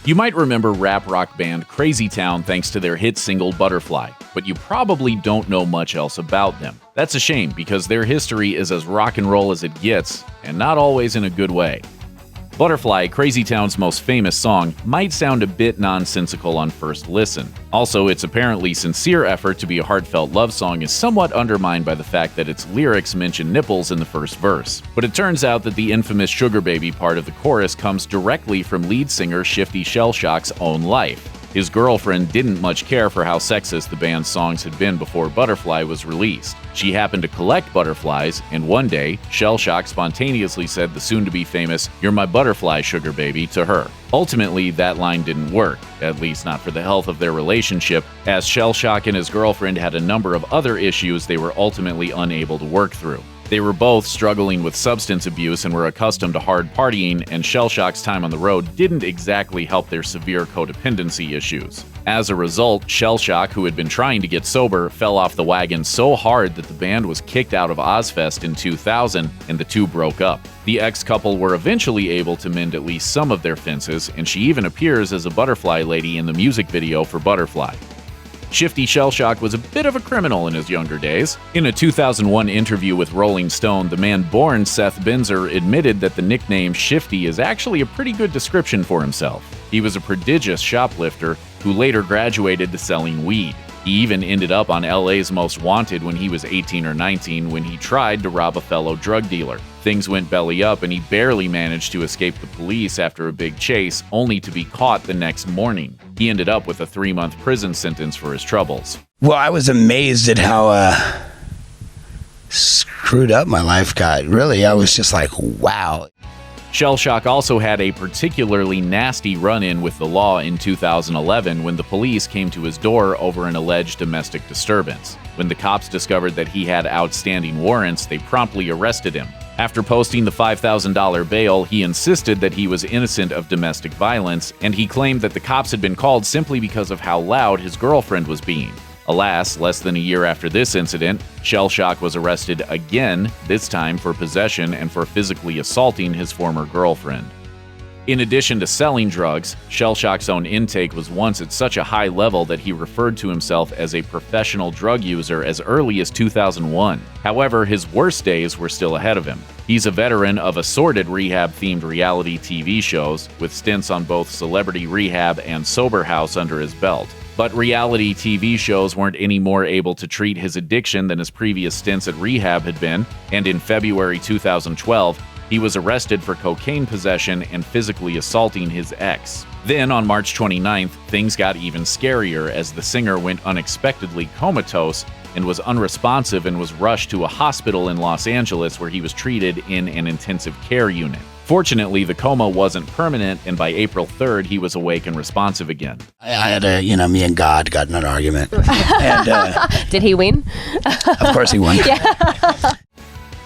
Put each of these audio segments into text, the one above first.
You might remember rap rock band Crazy Town thanks to their hit single Butterfly, but you probably don't know much else about them. That's a shame because their history is as rock and roll as it gets, and not always in a good way. Butterfly, Crazy Town's most famous song, might sound a bit nonsensical on first listen. Also, its apparently sincere effort to be a heartfelt love song is somewhat undermined by the fact that its lyrics mention nipples in the first verse. But it turns out that the infamous Sugar Baby part of the chorus comes directly from lead singer Shifty Shellshock's own life. His girlfriend didn't much care for how sexist the band's songs had been before Butterfly was released. She happened to collect butterflies, and one day, Shellshock spontaneously said the soon-to-be famous, "You're my butterfly, sugar baby," to her. Ultimately, that line didn't work, at least not for the health of their relationship, as Shellshock and his girlfriend had a number of other issues they were ultimately unable to work through. They were both struggling with substance abuse and were accustomed to hard partying, and Shellshock's time on the road didn't exactly help their severe codependency issues. As a result, Shellshock, who had been trying to get sober, fell off the wagon so hard that the band was kicked out of Ozfest in 2000, and the two broke up. The ex-couple were eventually able to mend at least some of their fences, and she even appears as a butterfly lady in the music video for Butterfly. Shifty Shellshock was a bit of a criminal in his younger days. In a 2001 interview with Rolling Stone, the man born Seth Benzer admitted that the nickname Shifty is actually a pretty good description for himself. He was a prodigious shoplifter who later graduated to selling weed. He even ended up on LA's Most Wanted when he was 18 or 19 when he tried to rob a fellow drug dealer. Things went belly up and he barely managed to escape the police after a big chase, only to be caught the next morning. He ended up with a 3-month prison sentence for his troubles. Well, I was amazed at how screwed up my life got. Really, I was just like, wow. Shellshock also had a particularly nasty run-in with the law in 2011 when the police came to his door over an alleged domestic disturbance. When the cops discovered that he had outstanding warrants, they promptly arrested him. After posting the $5,000 bail, he insisted that he was innocent of domestic violence, and he claimed that the cops had been called simply because of how loud his girlfriend was being. Alas, less than a year after this incident, Shellshock was arrested again, this time for possession and for physically assaulting his former girlfriend. In addition to selling drugs, Shellshock's own intake was once at such a high level that he referred to himself as a professional drug user as early as 2001. However, his worst days were still ahead of him. He's a veteran of assorted rehab-themed reality TV shows, with stints on both Celebrity Rehab and Sober House under his belt. But reality TV shows weren't any more able to treat his addiction than his previous stints at rehab had been, and in February 2012, he was arrested for cocaine possession and physically assaulting his ex. Then, on March 29th, things got even scarier as the singer went unexpectedly comatose and was unresponsive and was rushed to a hospital in Los Angeles where he was treated in an intensive care unit. Fortunately, the coma wasn't permanent, and by April 3rd, he was awake and responsive again. I had me and God got in an argument. And, did he win? Of course he won. Yeah.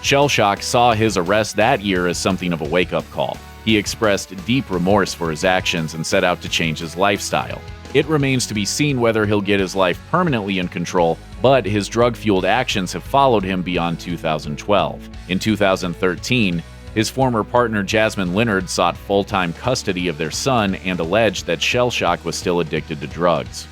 Shellshock saw his arrest that year as something of a wake-up call. He expressed deep remorse for his actions and set out to change his lifestyle. It remains to be seen whether he'll get his life permanently in control, but his drug-fueled actions have followed him beyond 2012. In 2013, his former partner Jasmine Leonard sought full-time custody of their son and alleged that Shellshock was still addicted to drugs.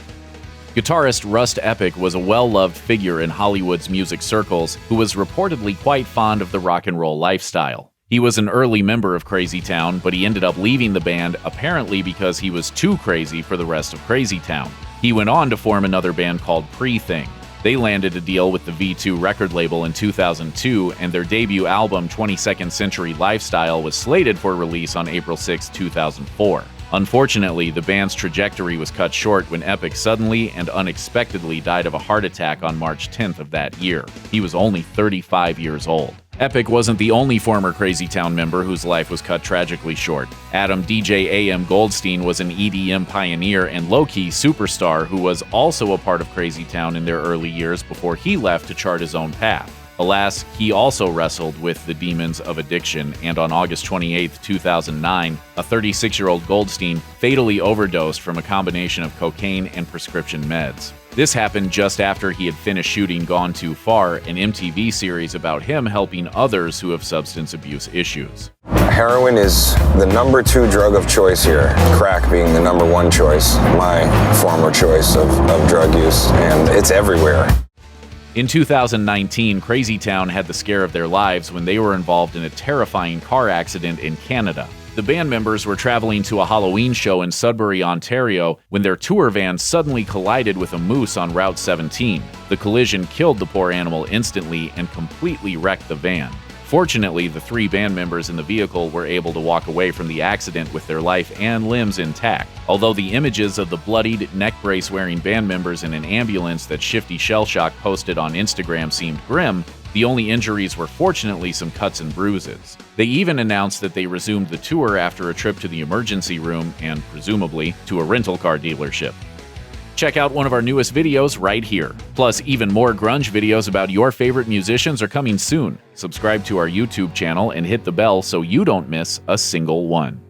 Guitarist Rust Epic was a well-loved figure in Hollywood's music circles who was reportedly quite fond of the rock and roll lifestyle. He was an early member of Crazy Town, but he ended up leaving the band apparently because he was too crazy for the rest of Crazy Town. He went on to form another band called Pre-Thing. They landed a deal with the V2 record label in 2002, and their debut album 22nd Century Lifestyle was slated for release on April 6, 2004. Unfortunately, the band's trajectory was cut short when Epic suddenly and unexpectedly died of a heart attack on March 10th of that year. He was only 35 years old. Epic wasn't the only former Crazy Town member whose life was cut tragically short. Adam DJ A.M. Goldstein was an EDM pioneer and low-key superstar who was also a part of Crazy Town in their early years before he left to chart his own path. Alas, he also wrestled with the demons of addiction, and on August 28, 2009, a 36-year-old Goldstein fatally overdosed from a combination of cocaine and prescription meds. This happened just after he had finished shooting Gone Too Far, an MTV series about him helping others who have substance abuse issues. Heroin is the number 2 drug of choice here, crack being the number 1 choice, my former choice of drug use, and it's everywhere. In 2019, Crazy Town had the scare of their lives when they were involved in a terrifying car accident in Canada. The band members were traveling to a Halloween show in Sudbury, Ontario, when their tour van suddenly collided with a moose on Route 17. The collision killed the poor animal instantly and completely wrecked the van. Fortunately, the 3 band members in the vehicle were able to walk away from the accident with their life and limbs intact. Although the images of the bloodied, neck brace-wearing band members in an ambulance that Shifty Shellshock posted on Instagram seemed grim, the only injuries were fortunately some cuts and bruises. They even announced that they resumed the tour after a trip to the emergency room and, presumably, to a rental car dealership. Check out one of our newest videos right here. Plus, even more grunge videos about your favorite musicians are coming soon. Subscribe to our YouTube channel and hit the bell so you don't miss a single one.